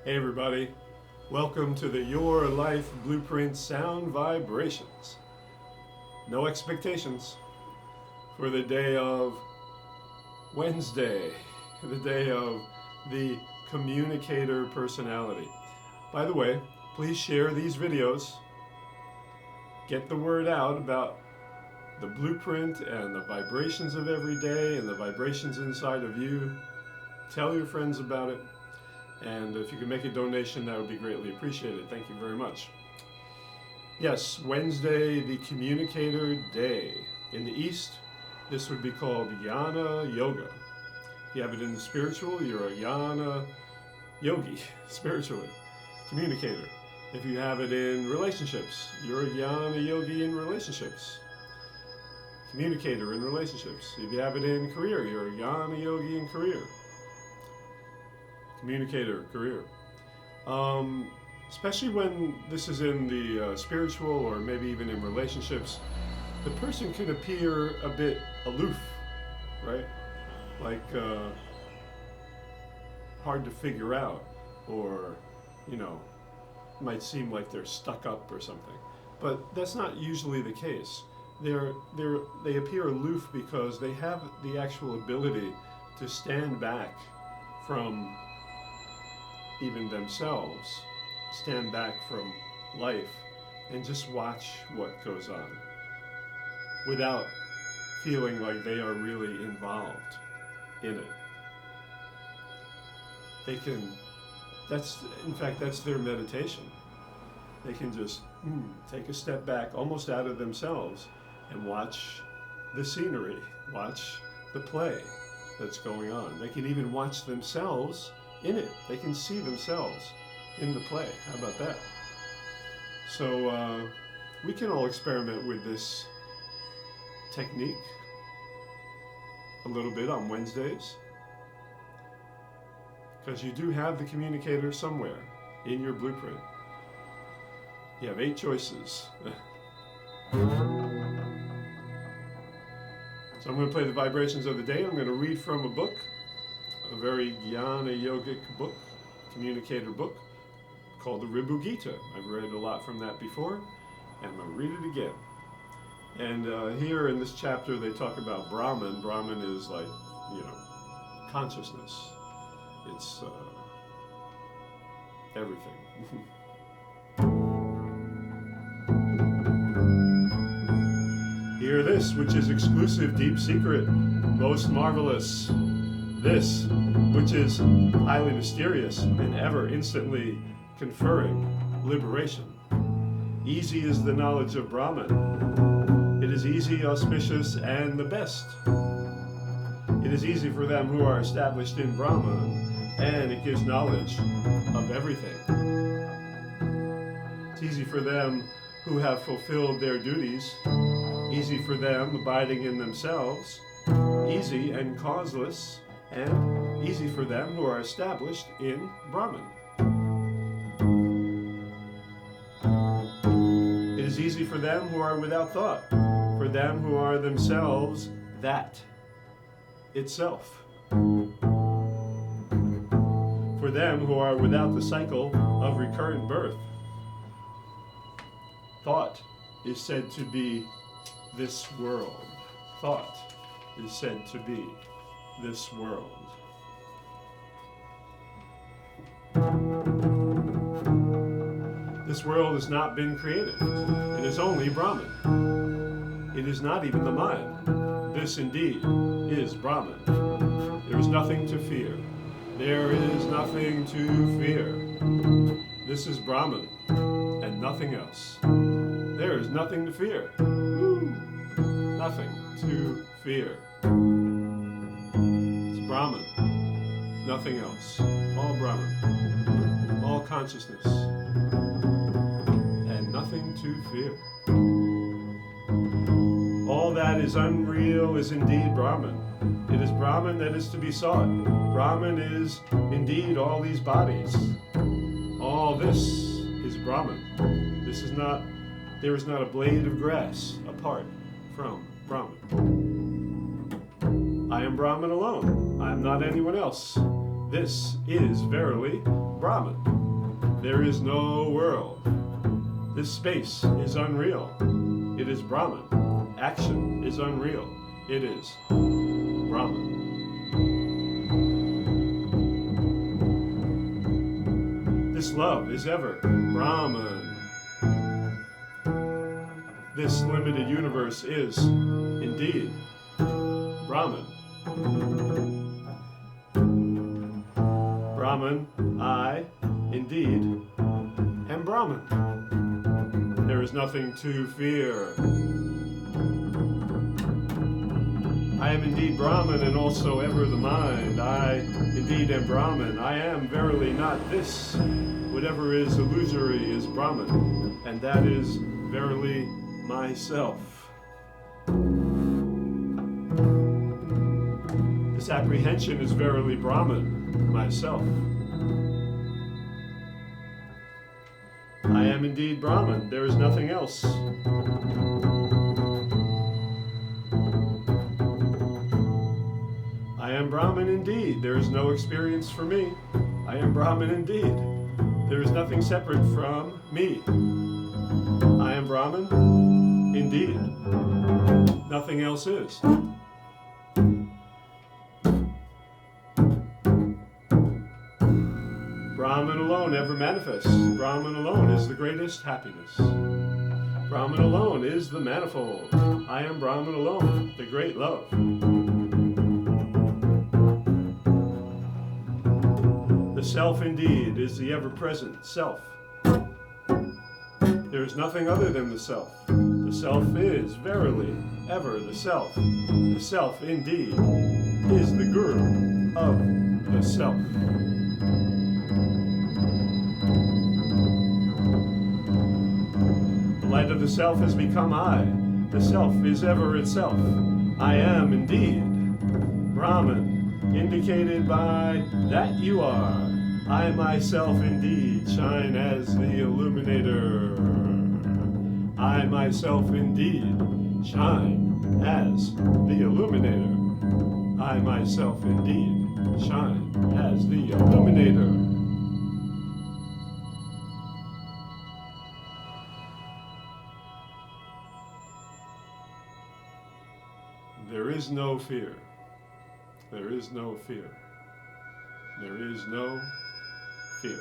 Hey everybody, welcome to the Your Life Blueprint Sound Vibrations. No expectations for the day of Wednesday, the day of the Communicator personality. By the way, please share these videos. Get the word out about the blueprint and the vibrations of every day and the vibrations inside of you. Tell your friends about it. And if you can make a donation, that would be greatly appreciated. Thank you very much. Yes, Wednesday, the Communicator Day. In the East, this would be called Jnana Yoga. If you have it in the spiritual, you're a Jnana Yogi, spiritually, communicator. If you have it in relationships, you're a Jnana Yogi in relationships, communicator in relationships. If you have it in career, you're a Jnana Yogi in career. Communicator, career. Especially when this is in the spiritual or maybe even in relationships, the person can appear a bit aloof, right? Like hard to figure out, or, might seem like they're stuck up or something. But that's not usually the case. They appear aloof because they have the actual ability to stand back from even themselves, stand back from life and just watch what goes on without feeling like they are really involved in it. They can, that's their meditation. They can just take a step back almost out of themselves and watch the scenery, watch the play that's going on. They can even watch themselves in it. They can see themselves in the play. How about that? So we can all experiment with this technique a little bit on Wednesdays, because you do have the communicator somewhere in your blueprint. You have 8 choices. So I'm going to play the vibrations of the day. I'm going to read from a book, a very Jnana Yogic book, communicator book, called the Ribhu Gita. I've read a lot from that before, and I'm going to read it again. And here in this chapter they talk about Brahman. Brahman is like, consciousness. It's everything. Hear this, which is exclusive, deep secret, most marvelous. This, which is highly mysterious and ever instantly conferring liberation. Easy is the knowledge of Brahman. It is easy, auspicious, and the best. It is easy for them who are established in Brahman, and it gives knowledge of everything. It's easy for them who have fulfilled their duties, easy for them abiding in themselves, easy and causeless, and easy for them who are established in Brahman. It is easy for them who are without thought, for them who are themselves that itself, for them who are without the cycle of recurrent birth. Thought is said to be this world. Thought is said to be this world. This world has not been created. It is only Brahman. It is not even the mind. This indeed is Brahman. There is nothing to fear. There is nothing to fear. This is Brahman and nothing else. There is nothing to fear. Woo. Nothing to fear. Brahman, nothing else. All Brahman, all consciousness, and nothing to fear. All that is unreal is indeed Brahman. It is Brahman that is to be sought. Brahman is indeed all these bodies. All this is Brahman. There is not a blade of grass apart from Brahman. I am Brahman alone. I am not anyone else. This is verily Brahman. There is no world. This space is unreal. It is Brahman. Action is unreal. It is Brahman. This love is ever Brahman. This limited universe is indeed Brahman. Brahman, I, indeed, am Brahman. There is nothing to fear. I am indeed Brahman and also ever the mind. I indeed am Brahman. I am verily not this. Whatever is illusory is Brahman, and that is verily myself. This apprehension is verily Brahman, myself. I am indeed Brahman. There is nothing else. I am Brahman indeed. There is no experience for me. I am Brahman indeed. There is nothing separate from me. I am Brahman indeed. Nothing else is. Brahman alone ever manifests. Brahman alone is the greatest happiness. Brahman alone is the manifold. I am Brahman alone, the great love. The self indeed is the ever-present self. There is nothing other than the self. The self is verily ever the self. The self indeed is the guru of the self. The light of the self has become I. The self is ever itself. I am indeed Brahman, indicated by that you are. I myself indeed shine as the illuminator. I myself indeed shine as the illuminator. I myself indeed shine as the illuminator. There is no fear. There is no fear. There is no fear.